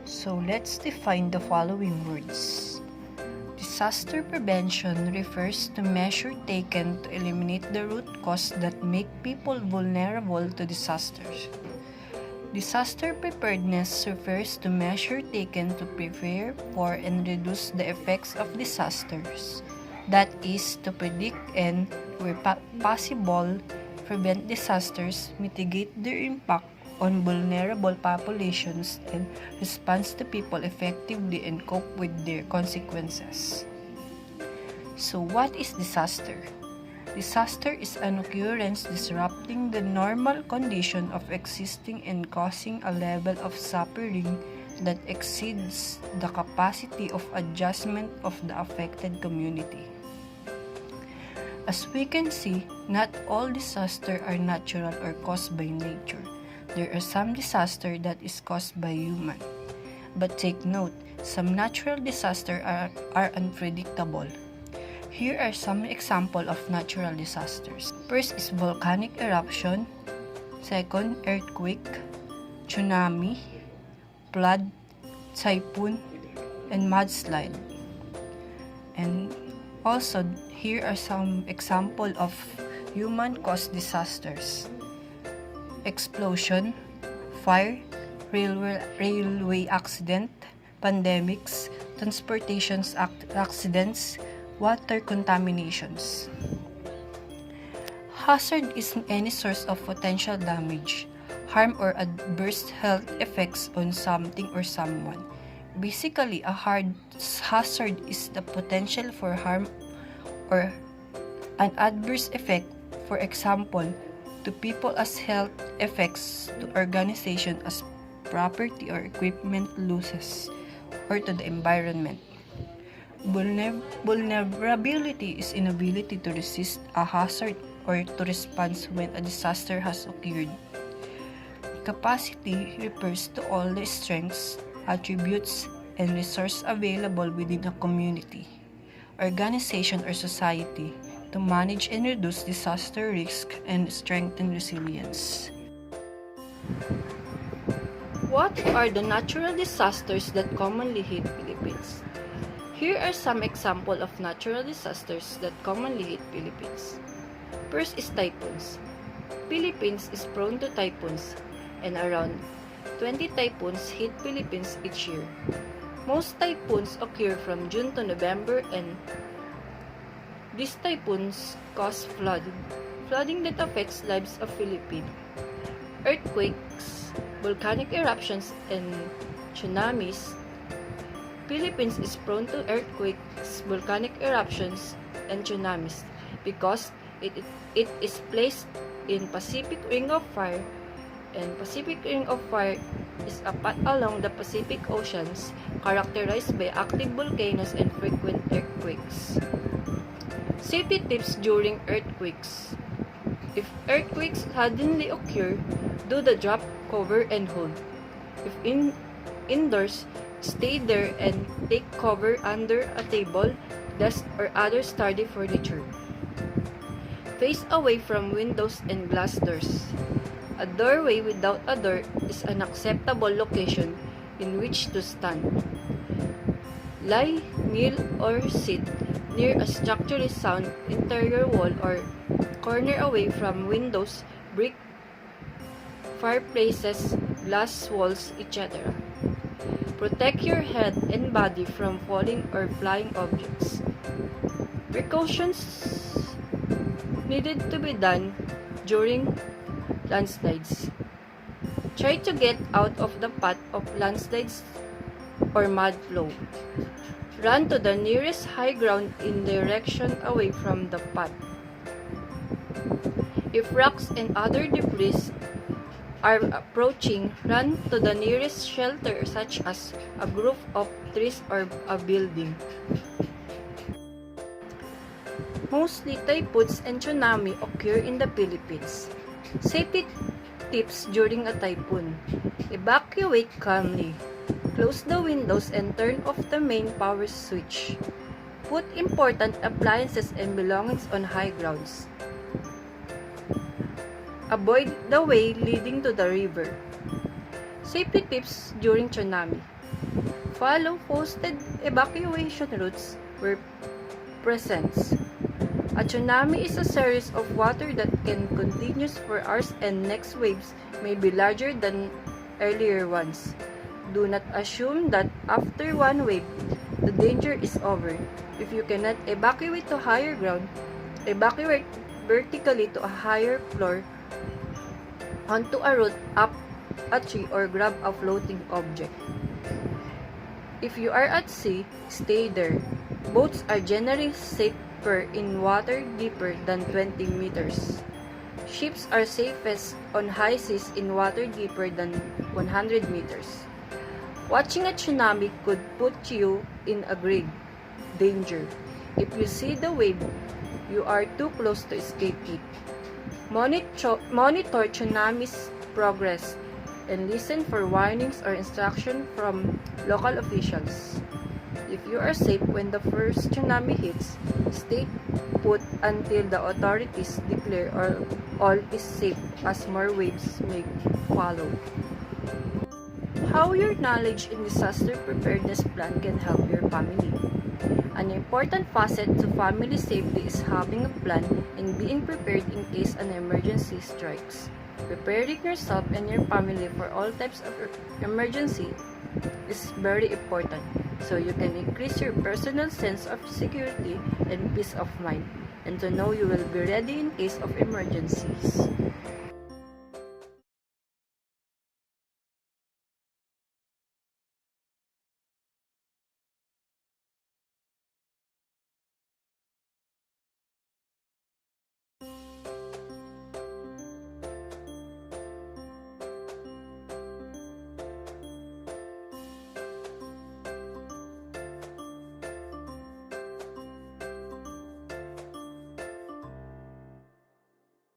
So let's define the following words. Disaster prevention refers to measures taken to eliminate the root cause that make people vulnerable to disasters. Disaster preparedness refers to measures taken to prepare for and reduce the effects of disasters. That is, to predict and, where possible, prevent disasters, mitigate their impact on vulnerable populations, and respond to people effectively and cope with their consequences. So what is disaster? Disaster is an occurrence disrupting the normal condition of existing and causing a level of suffering that exceeds the capacity of adjustment of the affected community. As we can see, not all disasters are natural or caused by nature. There are some disasters that is caused by human. But take note, some natural disasters are unpredictable. Here are some examples of natural disasters. First is volcanic eruption. Second, earthquake, tsunami, flood, typhoon, and mudslide. And also, here are some examples of human-caused disasters. Explosion, fire, railway accident, pandemics, transportation accidents, water contaminations. Hazard is any source of potential damage, harm, or adverse health effects on something or someone. Basically, a hazard is the potential for harm or an adverse effect, for example, to people as health effects, to organization as property or equipment losses, or to the environment. Vulnerability is inability to resist a hazard or to respond when a disaster has occurred. Capacity refers to all the strengths, attributes, and resources available within a community, organization, or society to manage and reduce disaster risk and strengthen resilience. What are the natural disasters that commonly hit Philippines? Here are some examples of natural disasters that commonly hit Philippines. First is typhoons. Philippines is prone to typhoons, and around 20 typhoons hit Philippines each year. Most typhoons occur from June to November, and these typhoons cause flooding that affects lives of Filipinos. Earthquakes, volcanic eruptions, and tsunamis. Philippines is prone to earthquakes, volcanic eruptions, and tsunamis because it is placed in Pacific Ring of Fire, and Pacific Ring of Fire is a path along the Pacific Oceans characterized by active volcanoes and frequent earthquakes. Safety tips during earthquakes. If earthquakes suddenly occur, do the drop, cover, and hold. If indoors, stay there and take cover under a table, desk, or other sturdy furniture. Face away from windows and glass doors. A doorway without a door is an acceptable location in which to stand. Lie, kneel, or sit near a structurally sound interior wall or corner away from windows, brick, fireplaces, glass walls, etc. Protect your head and body from falling or flying objects. Precautions needed to be done during landslides. Try to get out of the path of landslides or mud flow. Run to the nearest high ground in direction away from the path. If rocks and other debris are approaching, run to the nearest shelter such as a group of trees or a building. Mostly typhoons and tsunami occur in the Philippines. Safety tips during a typhoon. Evacuate calmly. Close the windows and turn off the main power switch. Put important appliances and belongings on high grounds. Avoid the way leading to the river. Safety tips during tsunami. Follow posted evacuation routes where presents. A tsunami is a series of water that can continue for hours and next waves may be larger than earlier ones. Do not assume that after one wave, the danger is over. If you cannot evacuate to higher ground, evacuate vertically to a higher floor, onto a route, up a tree, or grab a floating object. If you are at sea, stay there. Boats are generally safer in water deeper than 20 meters. Ships are safest on high seas in water deeper than 100 meters. Watching a tsunami could put you in a grave danger. If you see the wave, you are too close to escape it. Monitor tsunami's progress and listen for warnings or instruction from local officials. If you are safe when the first tsunami hits, stay put until the authorities declare all is safe, as more waves may follow. How your knowledge in disaster preparedness plan can help your family. An important facet to family safety is having a plan and being prepared in case an emergency strikes. Preparing yourself and your family for all types of emergency is very important, so you can increase your personal sense of security and peace of mind, and to know you will be ready in case of emergencies.